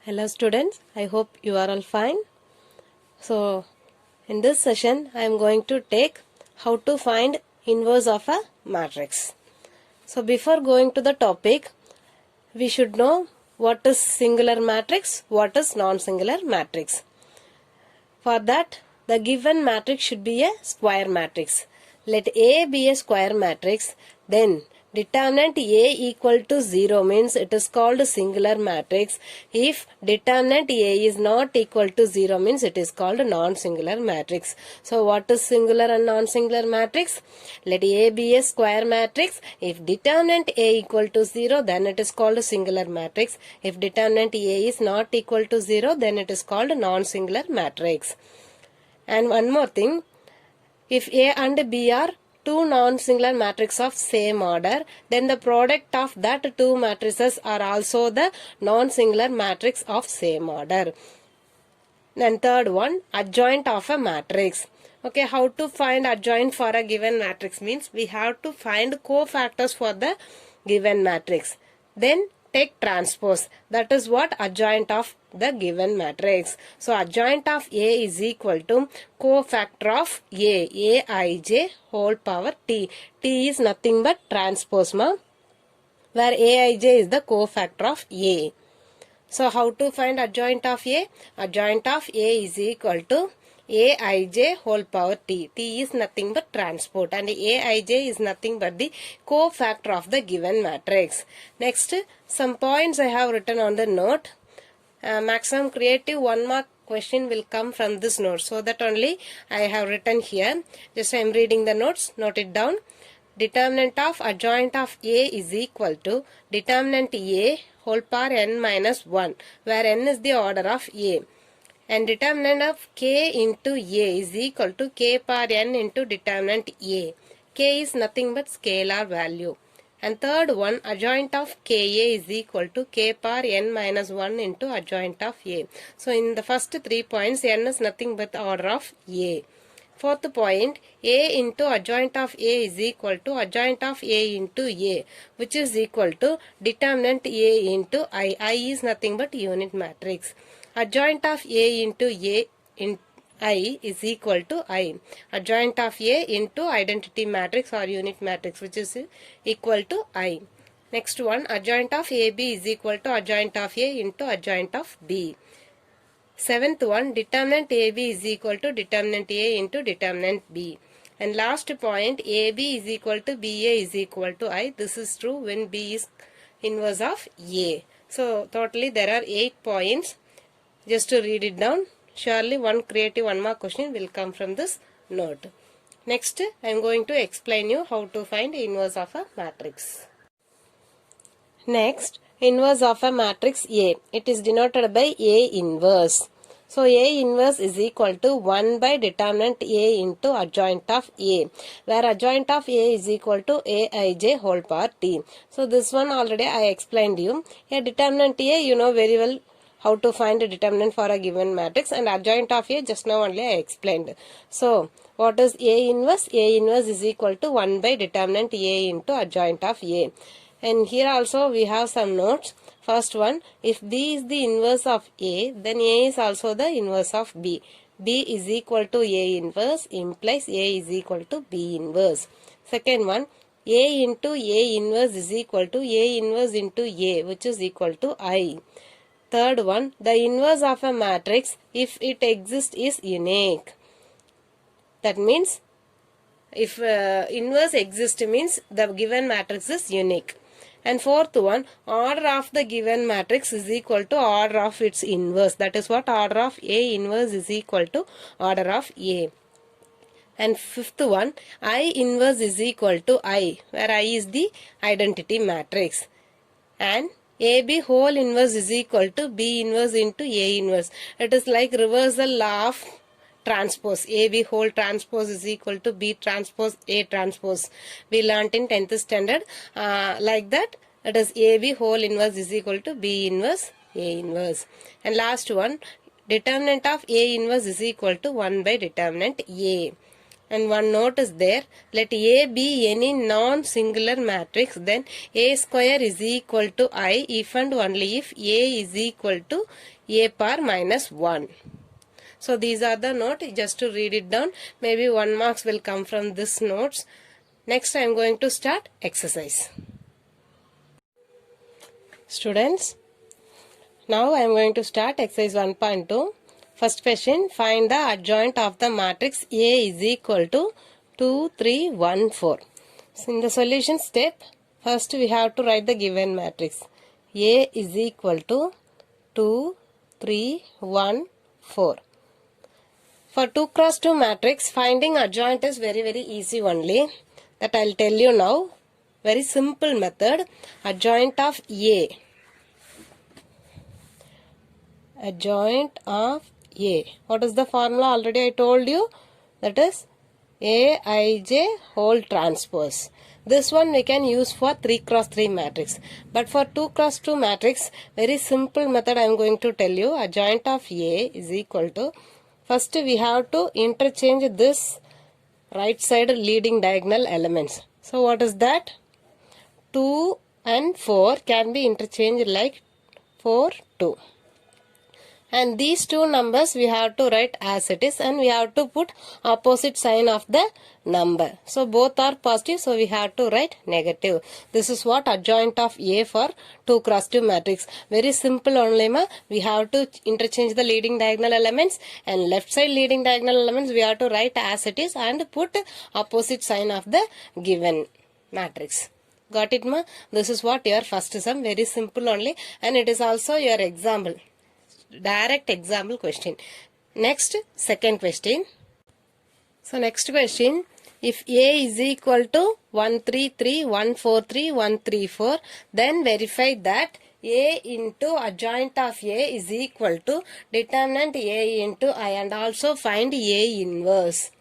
Hello students, I hope you are all fine. So in this session I am going to take how to find inverse of a matrix. So before going to the topic, we should know what is singular matrix, what is non-singular matrix. For that, the given matrix should be a square matrix. Let A be a square matrix, then determinant A equal to 0 means it is called singular matrix. If determinant A is not equal to 0 means it is called non-singular matrix. So what is singular and non-singular matrix? Let A be a square matrix. If determinant A equal to 0 then it is called singular matrix. If determinant A is not equal to 0 then it is called non-singular matrix. And one more thing, if A and B are two non-singular matrices of same order, then the product of that two matrices are also the non-singular matrix of same order. And third one, adjoint of a matrix. Okay, how to find adjoint for a given matrix means we have to find cofactors for the given matrix. Then take transpose. That is what adjoint of the given matrix. So adjoint of A is equal to cofactor of A, Aij whole power T. T is nothing but transpose, where Aij is the cofactor of A. So how to find adjoint of A? Adjoint of A is equal to Aij whole power T. T is nothing but transport and Aij is nothing but the cofactor of the given matrix. Next, some points I have written on the note. Maximum creative 1 mark question will come from this note. So that only I have written here. Just I am reading the notes. Note it down. Determinant of adjoint of A is equal to determinant A whole power n minus 1, where n is the order of A. And determinant of K into A is equal to K power n into determinant A. K is nothing but scalar value. And third one, adjoint of Ka is equal to K power n minus 1 into adjoint of A. So in the first 3 points, n is nothing but order of A. Fourth point, A into adjoint of A is equal to adjoint of A into A, which is equal to determinant A into I. I is nothing but unit matrix. Adjoint of A into A in I is equal to I. Adjoint of A into identity matrix or unit matrix, which is equal to I. Next one, adjoint of AB is equal to adjoint of A into adjoint of B. Seventh one, determinant AB is equal to determinant A into determinant B. And last point, AB is equal to BA is equal to I. This is true when B is inverse of A. So totally there are 8 points. Just to read it down. Surely one creative 1 mark question will come from this note. Next, I am going to explain you how to find inverse of a matrix. Next, inverse of a matrix A. It is denoted by A inverse. So A inverse is equal to 1 by determinant A into adjoint of A, where adjoint of A is equal to Aij whole power T. So this one already I explained you. Here determinant A, you know very well how to find a determinant for a given matrix, and adjoint of A just now only I explained. So what is A inverse? A inverse is equal to 1 by determinant A into adjoint of A. And here also we have some notes. First one, if B is the inverse of A, then A is also the inverse of B. B is equal to A inverse implies A is equal to B inverse. Second one, A into A inverse is equal to A inverse into A, which is equal to I. Third one, the inverse of a matrix, if it exists, is unique. That means, if inverse exists means the given matrix is unique. And fourth one, order of the given matrix is equal to order of its inverse. That is what order of A inverse is equal to order of A. And fifth one, I inverse is equal to I, where I is the identity matrix. And AB whole inverse is equal to B inverse into A inverse. It is like reversal law of transpose. AB whole transpose is equal to B transpose A transpose. We learnt in 10th standard. Like that, it is AB whole inverse is equal to B inverse A inverse. And last one, determinant of A inverse is equal to 1 by determinant A. and one note is there. Let A be any non-singular matrix, then A square is equal to I if and only if A is equal to A power minus 1. So these are the note, just to read it down. Maybe 1 marks will come from this notes. Next I am going to start exercise. Students, now I am going to start exercise 1.2. First question, find the adjoint of the matrix A is equal to 2, 3, 1, 4. So in the solution step, first we have to write the given matrix. A is equal to 2, 3, 1, 4. For 2 cross 2 matrix, finding adjoint is very easy only. That I will tell you now. Very simple method. Adjoint of A. Adjoint of A. What is the formula? Already I told you. That is Aij whole transpose. This one we can use for 3 cross 3 matrix. But for 2 cross 2 matrix, very simple method I am going to tell you. Adjoint of A is equal to, first we have to interchange this right side leading diagonal elements. So what is that? 2 and 4 can be interchanged like 4, 2. And these two numbers we have to write as it is, and we have to put opposite sign of the number. So both are positive, so we have to write negative. This is what adjoint of A for 2 cross 2 matrix. Very simple only ma. We have to interchange the leading diagonal elements, and left side leading diagonal elements we have to write as it is and put opposite sign of the given matrix. Got it ma? This is what your first sum. Very simple only, and it is also your example. Direct example question. Next, second question. So next question, if A is equal to 133, 143, 134, then verify that A into adjoint of A is equal to determinant A into I, and also find A inverse.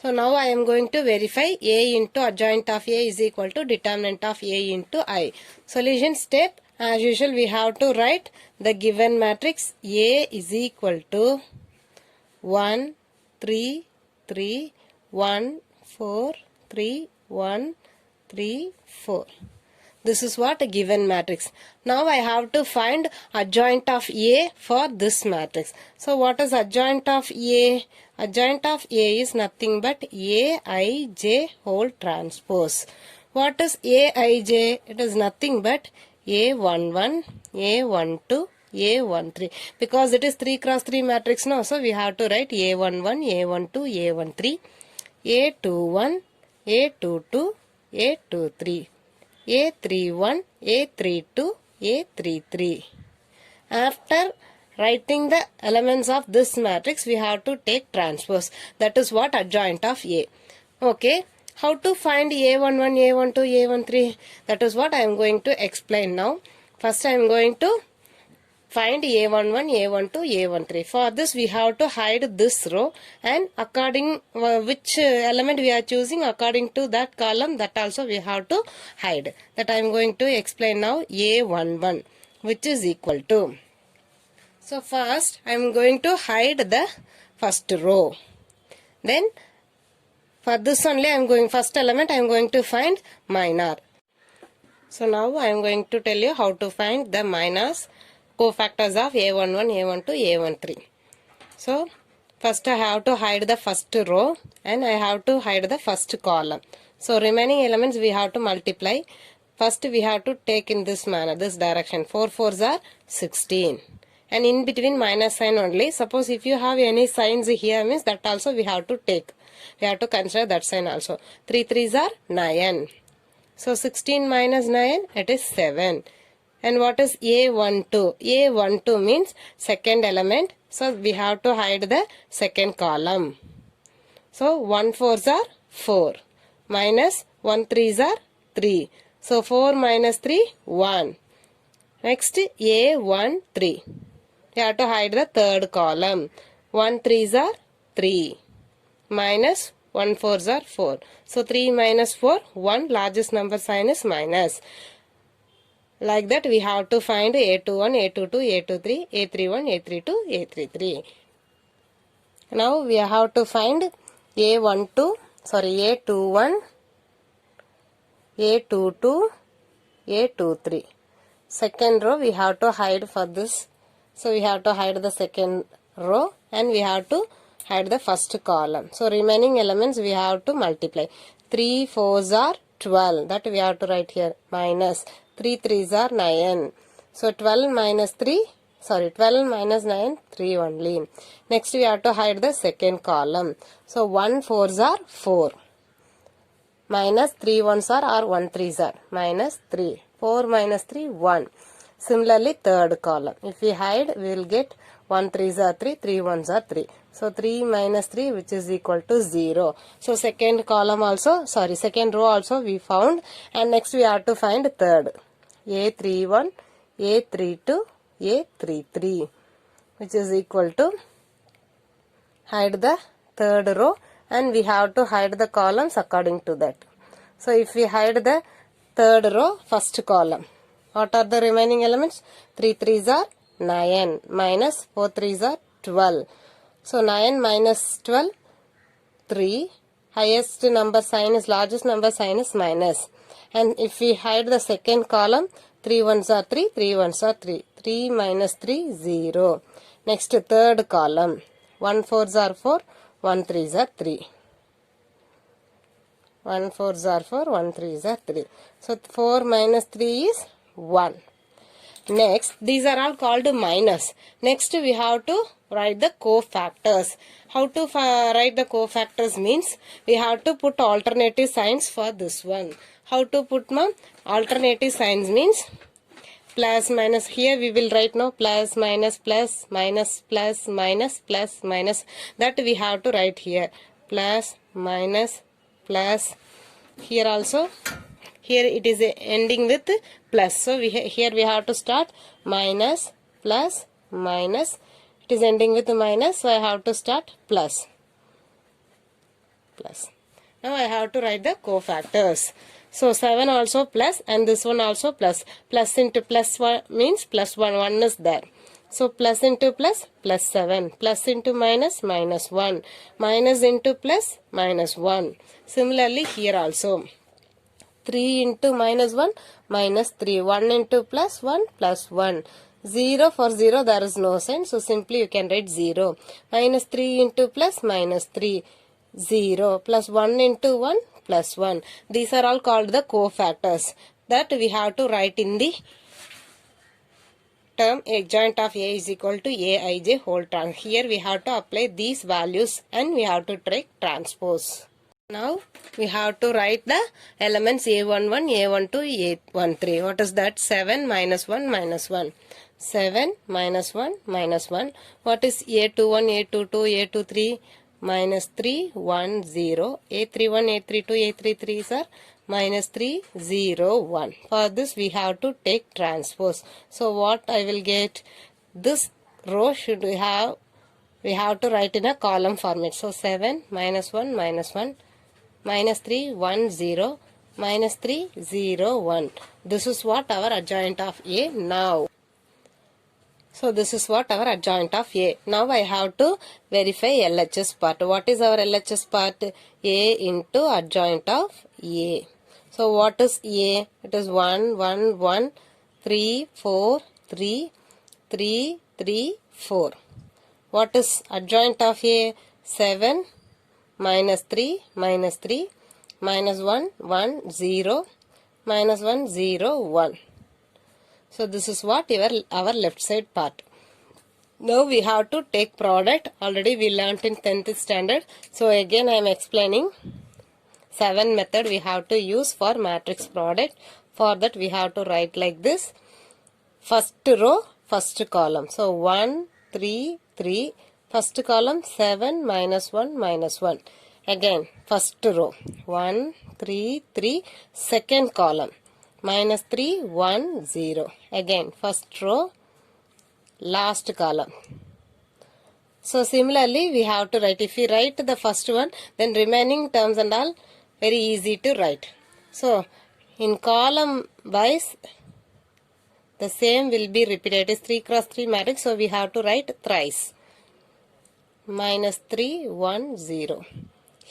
So now I am going to verify A into adjoint of A is equal to determinant of A into I. Solution step, as usual we have to write the given matrix. A is equal to 1, 3, 3, 1, 4, 3, 1, 3, 4. This is what a given matrix. Now I have to find adjoint of A for this matrix. So what is adjoint of A? Adjoint of A is nothing but Aij whole transpose. What is Aij? It is nothing but A11, A12, A13. Because it is 3 cross 3 matrix now, so we have to write A11, A12, A13, A21, A22, A23, A31, A32, A33. After writing the elements of this matrix, we have to take transpose. That is what adjoint of A. Okay. How to find A11, A12, A13? That is what I am going to explain now. First I am going to find A11, A12, A13. For this we have to hide this row, and according which element we are choosing, according to that column, that also we have to hide. That I am going to explain now. A11, which is equal to. So first I am going to hide the first row. Then for this only I am going, first element I am going to find minor. So now I am going to tell you how to find the minors, cofactors of A11, A12, A13. So first I have to hide the first row, and I have to hide the first column. So remaining elements we have to multiply. First we have to take in this manner, this direction. 4 4s are 16. And in between minus sign only. Suppose if you have any signs here, means that also we have to take. We have to consider that sign also. 3 3s are 9. So 16 minus 9, it is 7. And what is A12? A12 means second element. So we have to hide the second column. So 1 4s are 4. Minus 1 3s are 3. So 4 minus 3, 1. Next A13. We have to hide the third column. 1 3s are 3. Minus 1 4s are 4. So 3 minus 4, 1, largest number sign is minus. Like that we have to find A21, A22, A23, A31, A32, A33. Now we have to find A12, sorry, A21, A22, A23. Second row we have to hide for this. So we have to hide the second row and we have to hide the first column. So remaining elements we have to multiply. 3 4s are 12. That we have to write here. Minus 3 3s are 9. So 12 minus 3. Sorry, 12 minus 9, 3 only. Next we have to hide the second column. So 1 4s are 4. Minus 3 1s are or 1 3s are. Minus 3. 4 minus 3, 1. Similarly, third column. If we hide, we will get 1 3s are 3, 3 1s are 3. So 3 minus 3, which is equal to 0. So second column also, sorry, second row also we found. And next we have to find third. A31, A32, A33, which is equal to, hide the third row and we have to hide the columns according to that. So if we hide the third row, first column, what are the remaining elements? 3 3s are 9 minus 4 3s are 12. So 9 minus 12, 3. Highest number sign is, largest number sign is minus. And if we hide the second column, 3 1s are 3, 3 1s are 3. 3 minus 3, 0. Next, third column. 1 4s are 4, 1 3s are 3. 1 4s are 4, 1 3s are 3. So 4 minus 3 is 1. Next, these are all called minus. Next, we have to write the cofactors. How to write the cofactors means we have to put alternative signs for this one. How to put alternative signs means plus minus. Here we will write now plus minus plus minus plus minus plus minus. That we have to write here. Plus minus plus. Here also. Here it is ending with plus. So here we have to start minus, plus, minus. It is ending with minus. So I have to start plus. Plus. Now I have to write the cofactors. So 7 also plus and this one also plus. Plus into plus 1 means plus 1. 1 is there. So plus into plus, plus 7. Plus into minus, minus 1. Minus into plus, minus 1. Similarly here also. 3 into minus 1, minus 3. 1 into plus 1, plus 1. 0 for 0, there is no sign. So simply you can write 0. Minus 3 into plus, minus 3. 0. Plus 1 into 1, plus 1. These are all called the cofactors. That we have to write in the term adjoint of A is equal to Aij whole trans. Here we have to apply these values and we have to take transpose. Now we have to write the elements A11, A12, A13. What is that? 7 minus 1 minus 1. 7 minus 1 minus 1. What is A21, A22, A23? Minus 3, 1, 0. A31, A32, A33 are minus 3, 0, 1. For this we have to take transpose. So what I will get? This row should we have to write in a column format. So 7 minus 1 minus 1. Minus 3, 1, 0, minus 3, 0, 1. This is what our adjoint of A now. So this is what our adjoint of A. Now I have to verify LHS part. What is our LHS part? A into adjoint of A. So what is A? It is 1, 1, 1, 3, 4, 3, 3, 3, 4. What is adjoint of A? 7. Minus 3, minus 3, minus 1, 1, 0, minus 1, 0, 1. So this is what our left side part. Now we have to take product. Already we learnt in 10th standard. So again I am explaining 7 method we have to use for matrix product. For that we have to write like this. First row, first column. So 1, 3, 3. First column 7 minus 1 minus 1. Again first row 1, 3, 3. Second column minus 3, 1, 0. Again first row, last column. So similarly we have to write. If we write the first one, then remaining terms and all very easy to write. So in column wise the same will be repeated. It is 3 cross 3 matrix. So we have to write thrice. Minus 3, 1, 0.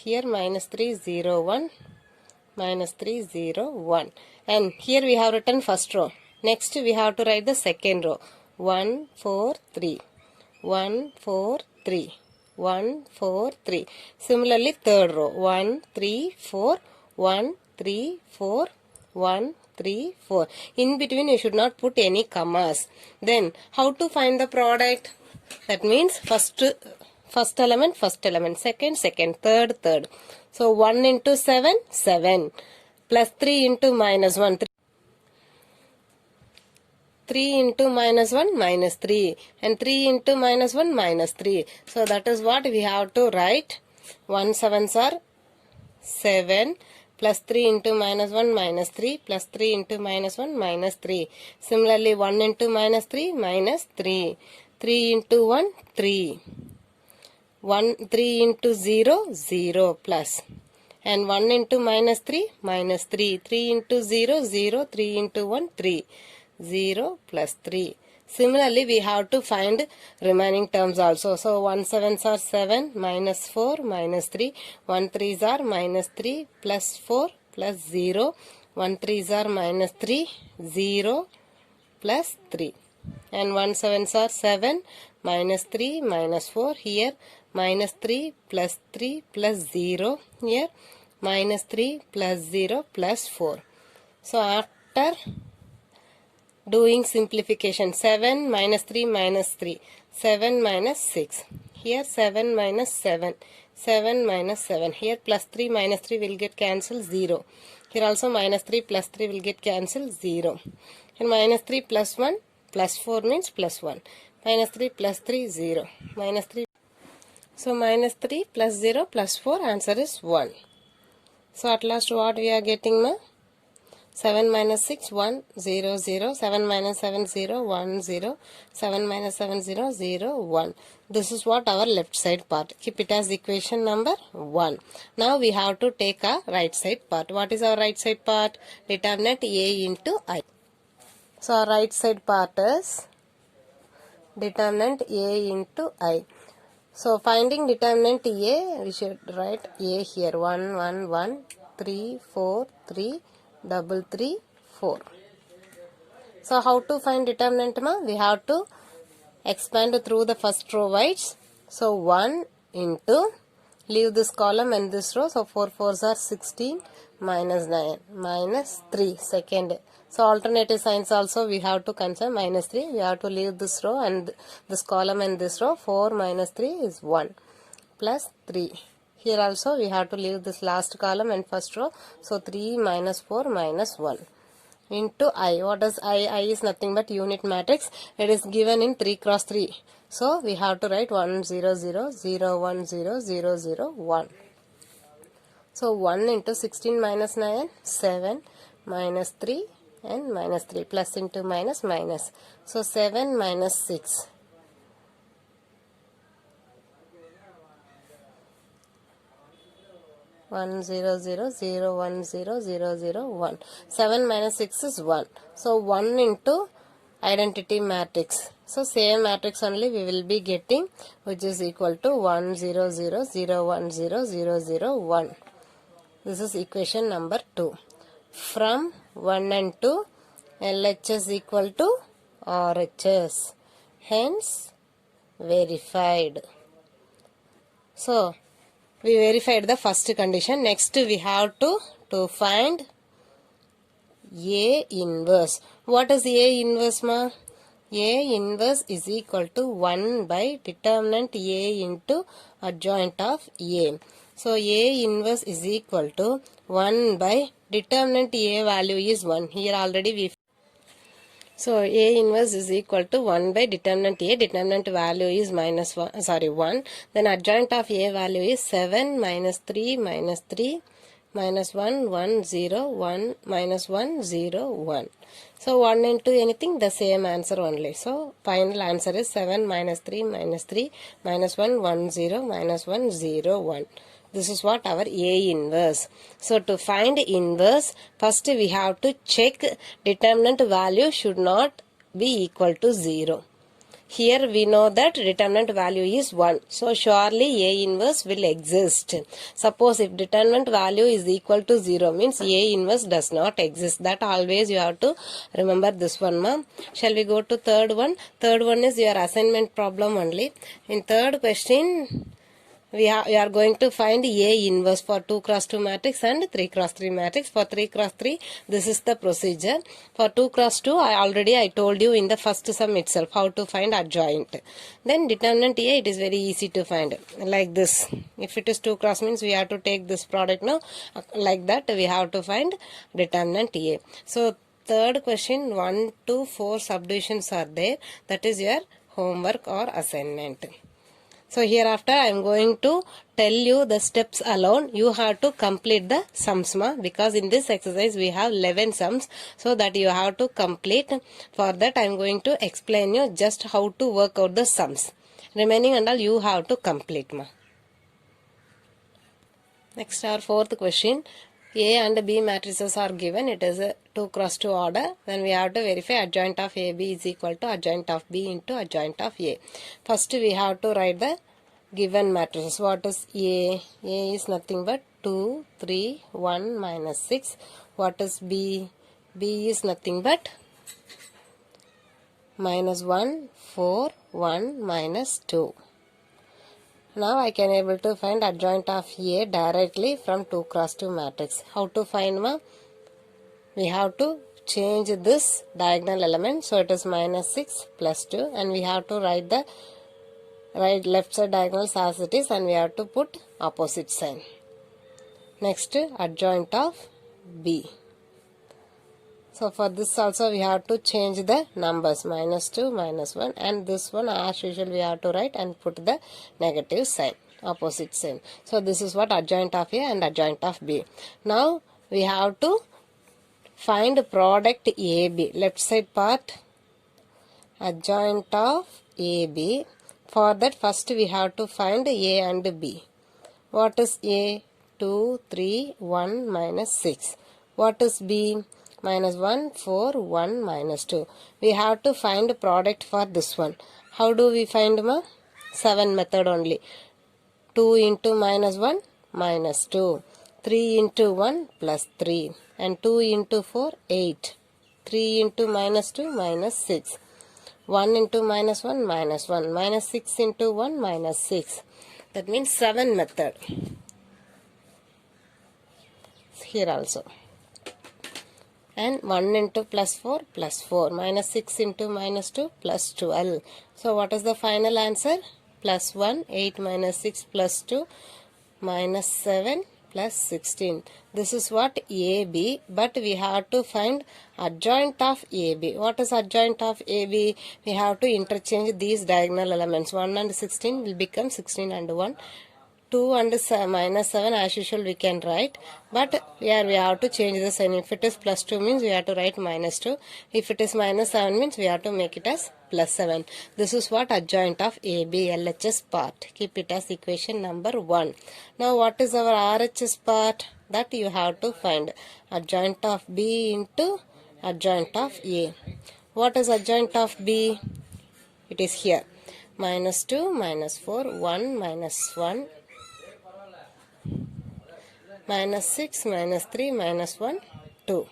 here minus 3, 0, 1, minus 3, 0, 1. And here we have written first row. Next we have to write the second row. 1, 4, 3. 1, 4, 3. 1, 4, 3. Similarly, third row. 1, 3, 4. 1, 3, 4. 1, 3, 4. In between you should not put any commas. Then how to find the product? That means first element, second, third. So 1 into 7, 7. Plus 3 into minus 1, 3 into minus 1, minus 3. And 3 into minus 1, minus 3. So that is what we have to write. 1 7s are 7. Plus 3 into minus 1, minus 3. Plus 3 into minus 1, minus 3. Similarly, 1 into minus 3, minus 3. 3 into 1, 3. 3 into 0, 0 plus. And 1 into minus 3, minus 3. 3 into 0, 0. 3 into 1, 3. 0 plus 3. Similarly, we have to find remaining terms also. So, 1 7s are 7, minus 4, minus 3. 1 3s are minus 3, plus 4, plus 0. 1 3s are minus 3, 0, plus 3. And 1 7s are 7, minus 3, minus 4. Here, minus 3, plus 3, plus 0. Here, minus 3, plus 0, plus 4. So, after doing simplification, 7 minus 3 minus 3, 7 minus 6. Here 7 minus 7, 7 minus 7. Here plus 3 minus 3 will get cancelled, 0. Here also minus 3 plus 3 will get cancelled, 0. And minus 3 plus 1 plus 4 means plus 1. Minus 3 plus 3, 0. Minus 3. So minus 3 plus 0 plus 4, answer is 1. So at last what we are getting now? 7 minus 6, 1, 0, 0. 7 minus 7, 0, 1, 0. 7 minus 7, 0, 0, 1. This is what our left side part. Keep it as equation number 1. Now we have to take our right side part. What is our right side part? Determinant A into I. So our right side part is determinant A into I. So finding determinant A, we should write A here. 1, 1, 1, 3, 4, 3. 3, 3, 4. So how to find determinant ma? We have to expand through the first row wides. So 1 into, leave this column and this row. So 4 4s are 16, minus 9, minus 3, second. So alternative signs also we have to consider, minus 3. We have to leave this row and this column and this row. 4 minus 3 is 1, plus 3. Here also we have to leave this last column and first row. So 3 minus 4 minus 1 into I. What is I? I is nothing but unit matrix. It is given in 3 cross 3. So we have to write 1 0 0 0 1 0 0 0 1. So 1 into 16 minus 9, 7 minus 3 and minus 3, plus into minus minus. So 7 minus 6. 1 0 0 0 1 0 0 0 1. 7 minus 6 is 1. So 1 into identity matrix. So same matrix only we will be getting, which is equal to 1 0 0 0 1 0 0 0 1. This is equation number 2. From 1 and 2, LHS equal to RHS. Hence verified. So we verified the first condition. Next we have to find A inverse. What is A inverse ma? A inverse is equal to 1 by determinant A into adjoint of A. So A inverse is equal to 1 by determinant A value is 1. Here already we. So A inverse is equal to 1 by determinant A. Determinant value is minus 1. Sorry, 1. Then adjoint of A value is 7 minus 3 minus 3 minus 1 1 0 1 minus 1 0 1. So 1 into anything, the same answer only. So final answer is 7 minus 3 minus 3 minus 1 1 0 minus 1 0 1. This is what our A inverse. So to find inverse, first we have to check determinant value should not be equal to 0. Here we know that determinant value is 1. So surely A inverse will exist. Suppose if determinant value is equal to 0 means A inverse does not exist. That always you have to remember this one, ma'am. Shall we go to third one? Third one is your assignment problem only. In third question, we are going to find A inverse for 2 cross 2 matrix and 3 cross 3 matrix. For 3 cross 3, this is the procedure. For 2 cross 2, I told you in the first sum itself how to find adjoint. Then determinant A, it is very easy to find. Like this. If it is 2 cross means we have to take this product now. Like that we have to find determinant A. So third question, 1 to 4 subdivisions are there. That is your homework or assignment. So hereafter I am going to tell you the steps alone. You have to complete the sums, because in this exercise we have 11 sums. So that you have to complete. For that I am going to explain you just how to work out the sums. Remaining and all you have to complete, ma. Next our fourth question. A and B matrices are given. It is a 2 cross 2 order. Then we have to verify adjoint of AB is equal to adjoint of B into adjoint of A. First we have to write the given matrices. What is A? A is nothing but 2, 3, 1, minus 6. What is B? B is nothing but minus 1, 4, 1, minus 2. Now I can able to find adjoint of A directly from 2 cross 2 matrix. How to find, ma? We have to change this diagonal element. So it is minus 6 plus 2, and we have to write the left side diagonals as it is, and we have to put opposite sign. Next, adjoint of B. So for this also we have to change the numbers, minus 2, minus 1, and this one as usual we have to write and put the negative sign, opposite sign. So this is what adjoint of A and adjoint of B. Now we have to find product AB, left side part, adjoint of AB. For that first we have to find A and B. What is A? 2, 3, 1, minus 6. What is B? Minus 1, 4, 1, minus 2. We have to find product for this one. How do we find, ma? 7 method only. 2 into minus 1, minus 2. 3 into 1, plus 3. And 2 into 4, 8. 3 into minus 2, minus 6. 1 into minus 1, minus 1. Minus 6 into 1, minus 6. That means 7 method. Here also. And 1 into plus 4, plus 4. Minus 6 into minus 2, plus 12. So what is the final answer? Plus 1, 8 minus 6 plus 2, minus 7 plus 16. This is what AB, but we have to find adjoint of AB. What is adjoint of AB? We have to interchange these diagonal elements. 1 and 16 will become 16 and 1. 2 and minus 7 as usual we can write, but here we have to change the sign. If it is plus 2 means we have to write minus 2. If it is minus 7 means we have to make it as plus 7. This is what adjoint of AB LHS part. Keep it as equation number 1. Now what is our RHS part? That you have to find adjoint of B into adjoint of A. What is adjoint of B? It is here. Minus 2, minus 4, 1, minus 1. Minus 6, minus 3, minus 1, 2.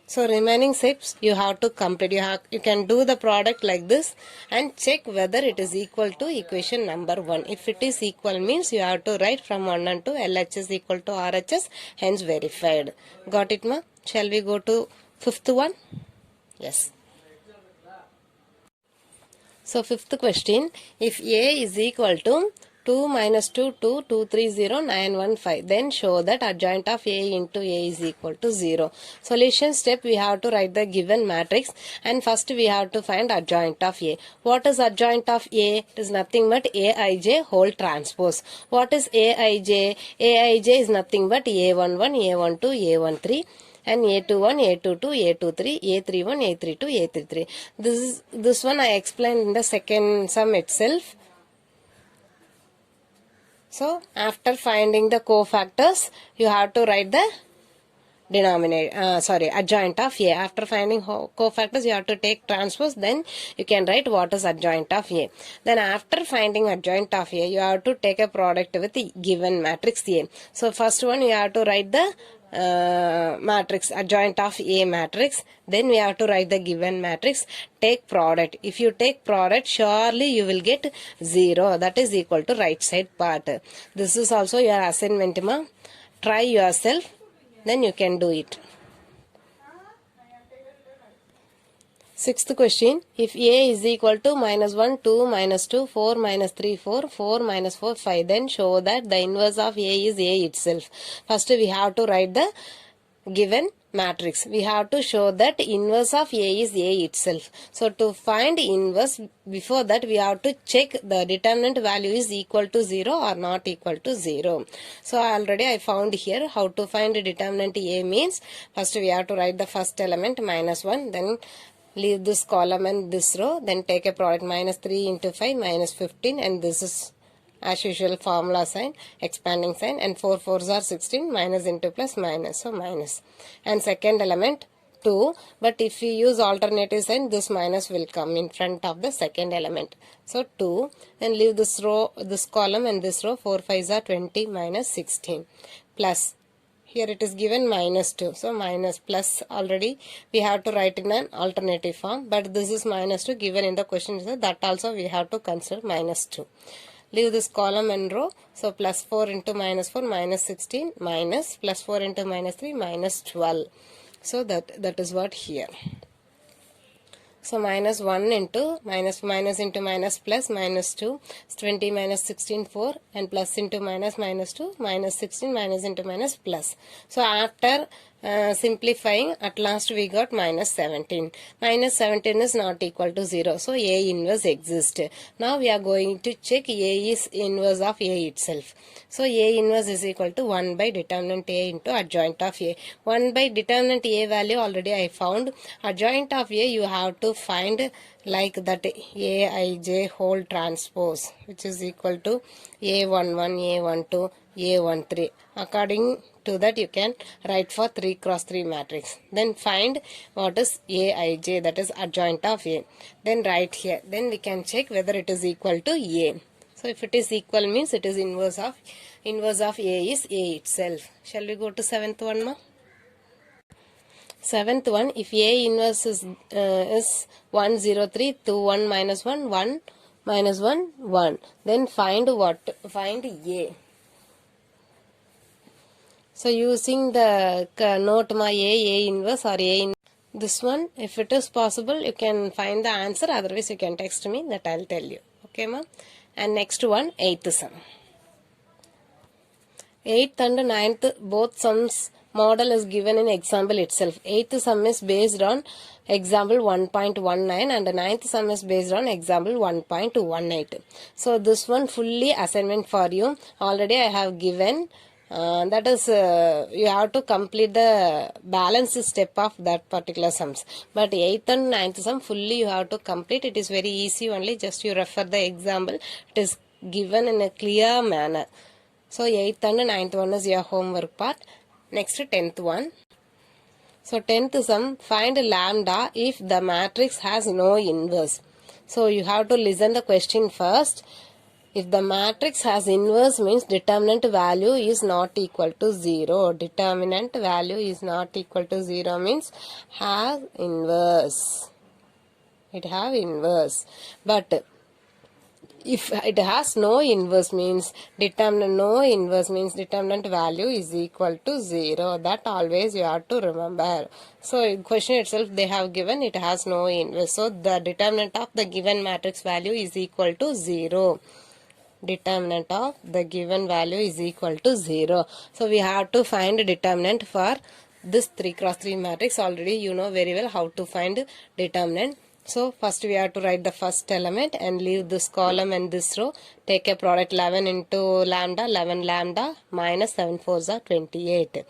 So remaining steps you have to complete. You can do the product like this and check whether it is equal to equation number 1. If it is equal means you have to write from 1 and 2 LHS equal to RHS, hence verified. Got it, ma? Shall we go to fifth one? Yes. So fifth question, if A is equal to 2 minus 2, 2, 2, 3, 0, 9, 1, 5. Then show that adjoint of A into A is equal to 0. Solution step, we have to write the given matrix, and first we have to find adjoint of A. What is adjoint of A? It is nothing but Aij whole transpose. What is Aij? Aij is nothing but A11, A12, A13. And A21, A22, A23, A31, A32, A33. This one I explained in the second sum itself. So after finding the cofactors, you have to write the adjoint of A. After finding cofactors, you have to take transpose, then you can write what is adjoint of A. Then after finding adjoint of A, you have to take a product with the given matrix A. So first one, you have to write the matrix adjoint of A matrix, then we have to write the given matrix, take product. If you take product, surely you will get 0, that is equal to right side part. This is also your assignment, ma. Try yourself, then you can do it. Sixth question, if A is equal to minus 1, 2, minus 2, 4, minus 3, 4, 4, minus 4, 5, then show that the inverse of A is A itself. First we have to write the given matrix. We have to show that inverse of A is A itself. So to find inverse, before that we have to check the determinant value is equal to 0 or not equal to 0. So already I found here how to find determinant A means, first we have to write the first element minus 1, then leave this column and this row, then take a product minus 3 into 5 minus 15, and this is as usual formula sign, expanding sign, and 4 4s are 16, minus into plus minus, so minus. And second element 2, but if we use alternative sign, this minus will come in front of the second element. So 2, and leave this row, this column and this row, 4 5s are 20 minus 16, plus. Here it is given minus 2. So minus plus already we have to write in an alternative form. But this is minus 2 given in the question. So that also we have to consider minus 2. Leave this column and row. So plus 4 into minus 4 minus 16 minus plus 4 into minus 3 minus 12. So that is what here. So minus 1 into minus into minus plus minus 2 is 20 minus 16 4, and plus into minus 2 minus 16 minus into minus plus. So after simplifying, at last we got minus 17. Minus 17 is not equal to 0. So A inverse exists. Now we are going to check A is inverse of A itself. So A inverse is equal to 1 by determinant A into adjoint of A. 1 by determinant A value already I found. Adjoint of A you have to find like that Aij whole transpose, which is equal to A11, A12, A13. According to that you can write for 3 cross 3 matrix. Then find what is Aij, that is adjoint of A. Then write here. Then we can check whether it is equal to A. So if it is equal means it is inverse of A is A itself. Shall we go to 7th one, ma? 7th one, if A inverse is 1 0 3 2 1 minus 1 1 minus 1 1, then find what? Find A. So using the note ma A inverse or A inverse, this one, if it is possible you can find the answer, otherwise you can text me, that I will tell you. Okay ma? And next one, 8th sum. 8th and 9th both sums model is given in example itself. 8th sum is based on example 1.19 and 9th sum is based on example 1.18. So this one fully assignment for you. Already I have given. That is you have to complete the balance step of that particular sums. But 8th and 9th sum fully you have to complete. It is very easy only. Just you refer the example. It is given in a clear manner. So 8th and 9th one is your homework part. Next 10th one. So 10th sum, find lambda if the matrix has no inverse. So you have to listen the question first. If the matrix has inverse means determinant value is not equal to 0. Determinant value is not equal to 0 means have inverse. It have inverse. But if it has no inverse means determinant value is equal to 0. That always you have to remember. So in question itself they have given it has no inverse. So the determinant of the given matrix value is equal to 0. Determinant of the given value is equal to 0. So we have to find a determinant for this 3 cross 3 matrix. Already you know very well how to find determinant. So first we have to write the first element and leave this column and this row. Take a product 11 into lambda, 11 lambda minus 7 4s are 28.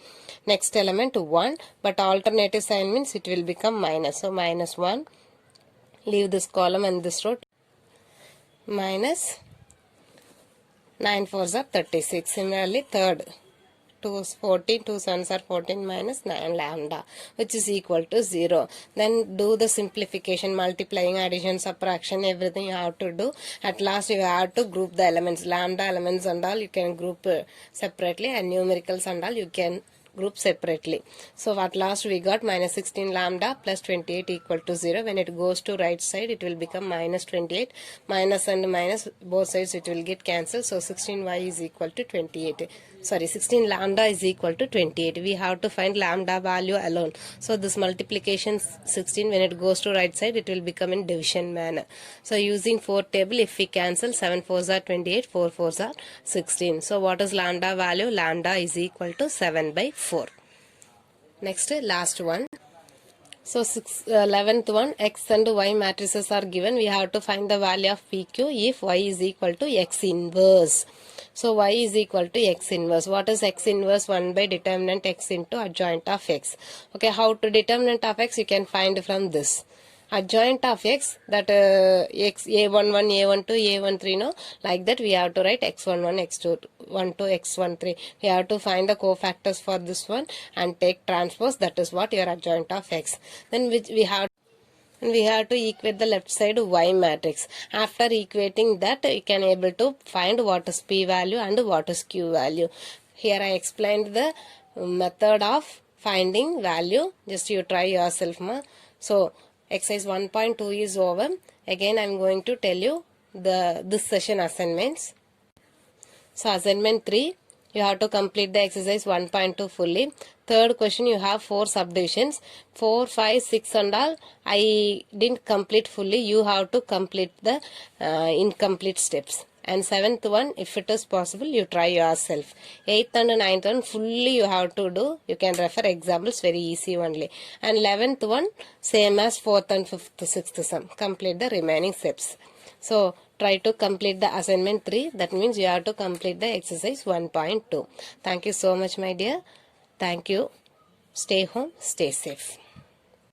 Next element 1, but alternative sign means it will become minus. So minus 1, leave this column and this row, minus 9 4s are 36. Similarly third 2 is 14, 2 sevens are 14 minus 9 lambda, which is equal to 0. Then do the simplification, multiplying, addition, subtraction, everything you have to do. At last you have to group the elements, lambda elements and all you can group separately, and numericals and all you can group separately. So at last we got minus 16 lambda plus 28 equal to 0. When it goes to right side, it will become minus 28. Minus and minus, both sides it will get cancelled. So 16y is equal to 28. Sorry, 16 lambda is equal to 28. We have to find lambda value alone. So this multiplication 16, when it goes to right side, it will become in division manner. So using 4 table, if we cancel, 7 4s are 28, 4 4s are 16. So what is lambda value? Lambda is equal to 7 by 4. Next, last one. So 11th one, x and y matrices are given. We have to find the value of PQ if y is equal to x inverse. So y is equal to x inverse. What is x inverse? 1 by determinant x into adjoint of x. Okay, how to determinant of x? You can find from this. Adjoint of x, that x a11, a12, a13, no, like that we have to write x11, x12, x13. We have to find the cofactors for this one and take transpose. That is what your adjoint of x. Then we have to equate the left side y matrix. After equating that, you can able to find what is p value and what is q value. Here I explained the method of finding value. Just you try yourself, ma. So exercise 1.2 is over. Again I am going to tell you this session assignments. So assignment 3, you have to complete the exercise 1.2 fully. Third question, you have 4 subdivisions. 4, 5, 6 and all I didn't complete fully. You have to complete the incomplete steps. And 7th one, if it is possible, you try yourself. 8th and 9th one, fully you have to do. You can refer examples, very easy only. And 11th one, same as 4th and 5th, 6th sum. Complete the remaining steps. So, try to complete the assignment 3. That means you have to complete the exercise 1.2. Thank you so much, my dear. Thank you. Stay home, stay safe.